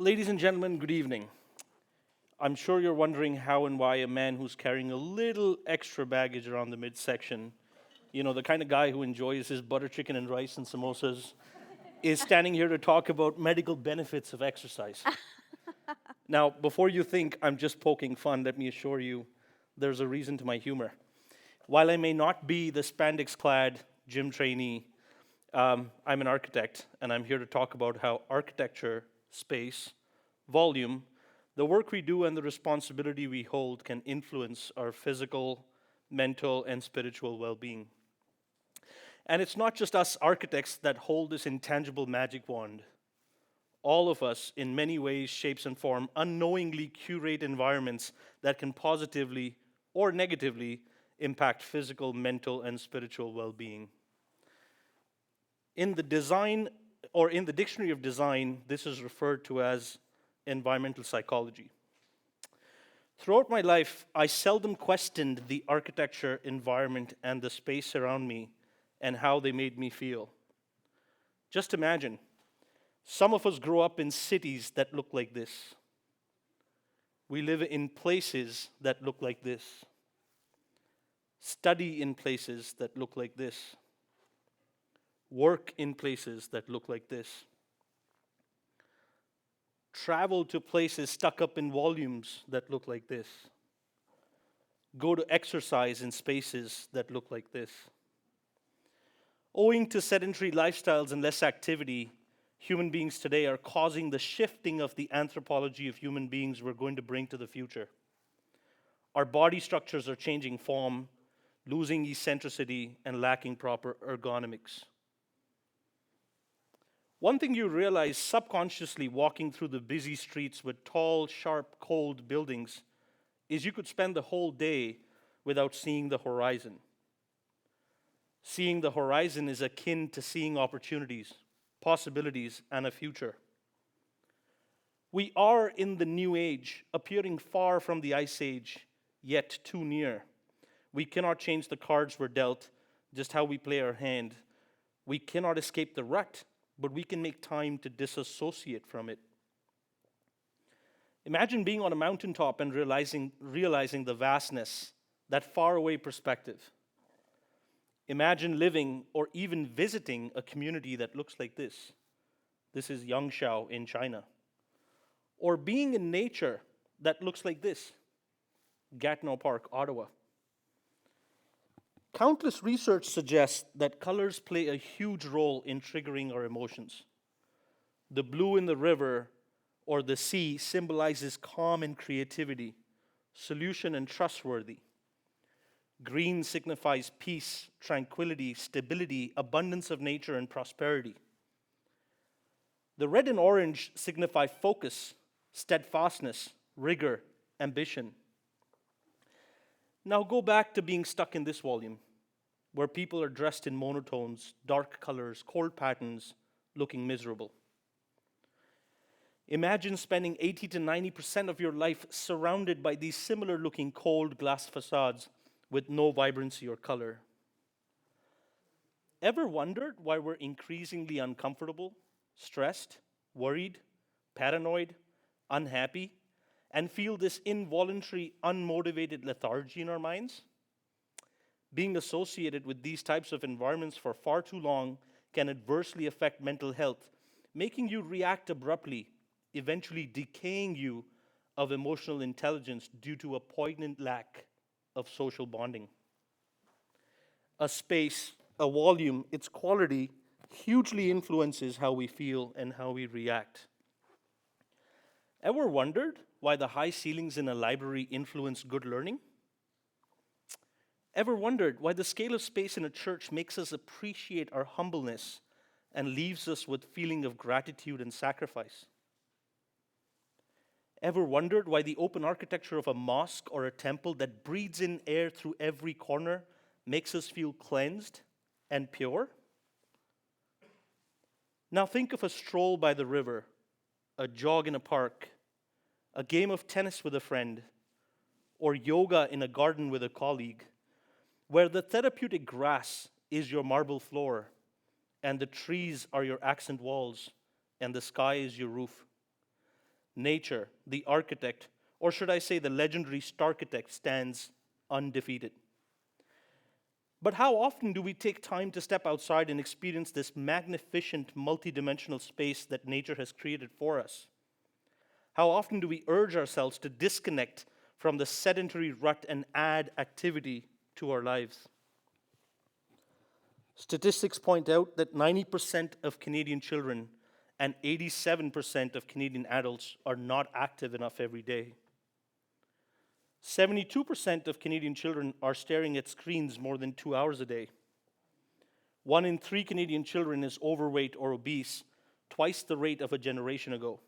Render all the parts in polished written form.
Ladies and gentlemen, good evening. I'm sure you're wondering how and why a man who's carrying a little extra baggage around the midsection, the kind of guy who enjoys his butter chicken and rice and samosas, is standing here to talk about medical benefits of exercise. Now, before you think I'm just poking fun, let me assure you there's a reason to my humor. While I may not be the spandex clad gym trainee, I'm an architect, and I'm here to talk about how architecture, space, volume, the work we do, and the responsibility we hold can influence our physical, mental, and spiritual well being. And it's not just us architects that hold this intangible magic wand. All of us, in many ways, shapes, and form, unknowingly curate environments that can positively or negatively impact physical, mental, and spiritual well being. In the dictionary of design, this is referred to as environmental psychology. Throughout my life, I seldom questioned the architecture, environment, and the space around me and how they made me feel. Just imagine, some of us grow up in cities that look like this. We live in places that look like this. Study in places that look like this. Work in places that look like this. Travel to places stuck up in volumes that look like this. Go to exercise in spaces that look like this. Owing to sedentary lifestyles and less activity, human beings today are causing the shifting of the anthropology of human beings we're going to bring to the future. Our body structures are changing form, losing eccentricity, and lacking proper ergonomics. One thing you realize subconsciously walking through the busy streets with tall, sharp, cold buildings is you could spend the whole day without seeing the horizon. Seeing the horizon is akin to seeing opportunities, possibilities, and a future. We are in the new age, appearing far from the ice age, yet too near. We cannot change the cards we're dealt, just how we play our hand. We cannot escape the rut, but we can make time to disassociate from it. Imagine being on a mountaintop and realizing the vastness, that faraway perspective. Imagine living or even visiting a community that looks like this. This is Yangshan in China. Or being in nature that looks like this. Gatineau Park, Ottawa. Countless research suggests that colors play a huge role in triggering our emotions. The blue in the river or the sea symbolizes calm and creativity, solution and trustworthy. Green signifies peace, tranquility, stability, abundance of nature, and prosperity. The red and orange signify focus, steadfastness, rigor, ambition. Now go back to being stuck in this volume, where people are dressed in monotones, dark colors, cold patterns, looking miserable. Imagine spending 80 to 90% of your life surrounded by these similar looking cold glass facades with no vibrancy or color. Ever wondered why we're increasingly uncomfortable, stressed, worried, paranoid, unhappy, and feel this involuntary, unmotivated lethargy in our minds? Being associated with these types of environments for far too long can adversely affect mental health, making you react abruptly, eventually decaying you of emotional intelligence due to a poignant lack of social bonding. A space, a volume, its quality hugely influences how we feel and how we react. Ever wondered why the high ceilings in a library influence good learning? Ever wondered why the scale of space in a church makes us appreciate our humbleness and leaves us with feeling of gratitude and sacrifice? Ever wondered why the open architecture of a mosque or a temple that breathes in air through every corner makes us feel cleansed and pure? Now think of a stroll by the river, a jog in a park, a game of tennis with a friend, or yoga in a garden with a colleague, where the therapeutic grass is your marble floor, and the trees are your accent walls, and the sky is your roof. nature, the architect, or should I say the legendary Starchitect, stands undefeated. But how often do we take time to step outside and experience this magnificent multidimensional space that nature has created for us? How often do we urge ourselves to disconnect from the sedentary rut and add activity to our lives? Statistics point out that 90% of Canadian children and 87% of Canadian adults are not active enough every day. 72% of Canadian children are staring at screens more than 2 hours a day. 1 in 3 Canadian children is overweight or obese, twice the rate of a generation ago.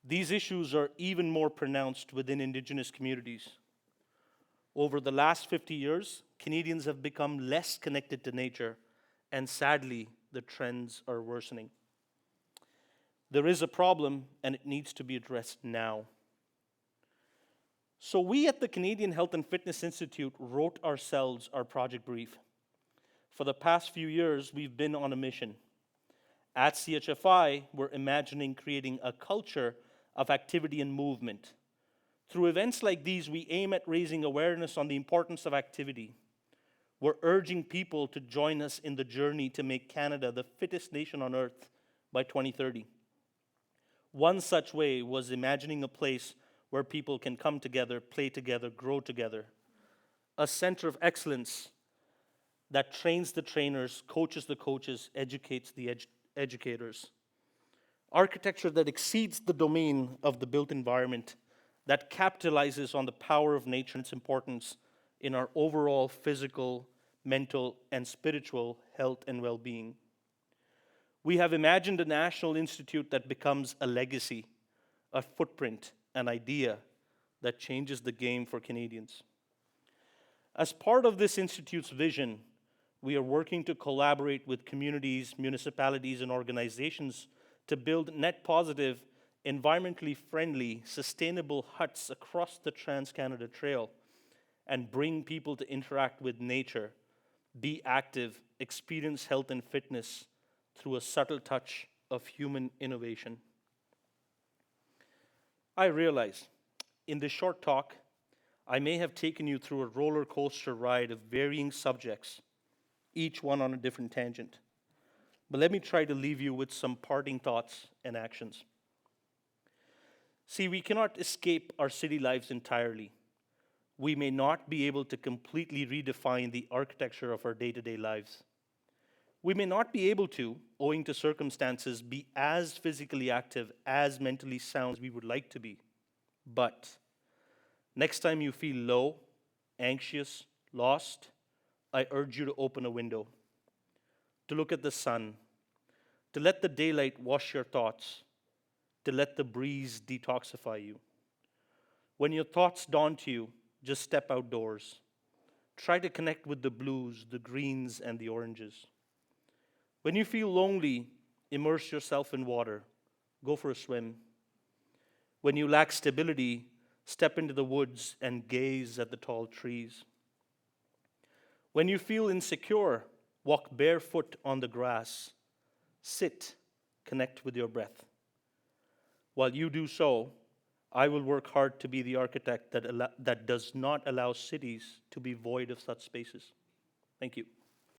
These issues are even more pronounced within Indigenous communities. Over the last 50 years, Canadians have become less connected to nature, and sadly, the trends are worsening. There is a problem, and it needs to be addressed now. So we at the Canadian Health and Fitness Institute wrote ourselves our project brief. For the past few years, we've been on a mission. At CHFI, we're imagining creating a culture of activity and movement. Through events like these, we aim at raising awareness on the importance of activity. We're urging people to join us in the journey to make Canada the fittest nation on earth by 2030. One such way was imagining a place where people can come together, play together, grow together. A center of excellence that trains the trainers, coaches the coaches, educates the educators. Architecture that exceeds the domain of the built environment, that capitalizes on the power of nature and its importance in our overall physical, mental, and spiritual health and well-being. We have imagined a national institute that becomes a legacy, a footprint, an idea that changes the game for Canadians. As part of this institute's vision, we are working to collaborate with communities, municipalities, and organizations to build net positive, environmentally friendly, sustainable huts across the Trans-Canada Trail and bring people to interact with nature, be active, experience health and fitness through a subtle touch of human innovation. I realize in this short talk, I may have taken you through a roller coaster ride of varying subjects, each one on a different tangent. But let me try to leave you with some parting thoughts and actions. See, we cannot escape our city lives entirely. We may not be able to completely redefine the architecture of our day-to-day lives. We may not be able to, owing to circumstances, be as physically active, as mentally sound as we would like to be. But next time you feel low, anxious, lost, I urge you to open a window, to look at the sun, to let the daylight wash your thoughts, to let the breeze detoxify you. When your thoughts daunt you, just step outdoors. Try to connect with the blues, the greens, and the oranges. When you feel lonely, immerse yourself in water. Go for a swim. When you lack stability, step into the woods and gaze at the tall trees. When you feel insecure, walk barefoot on the grass. Sit, connect with your breath. While you do so, I will work hard to be the architect that does not allow cities to be void of such spaces. Thank you.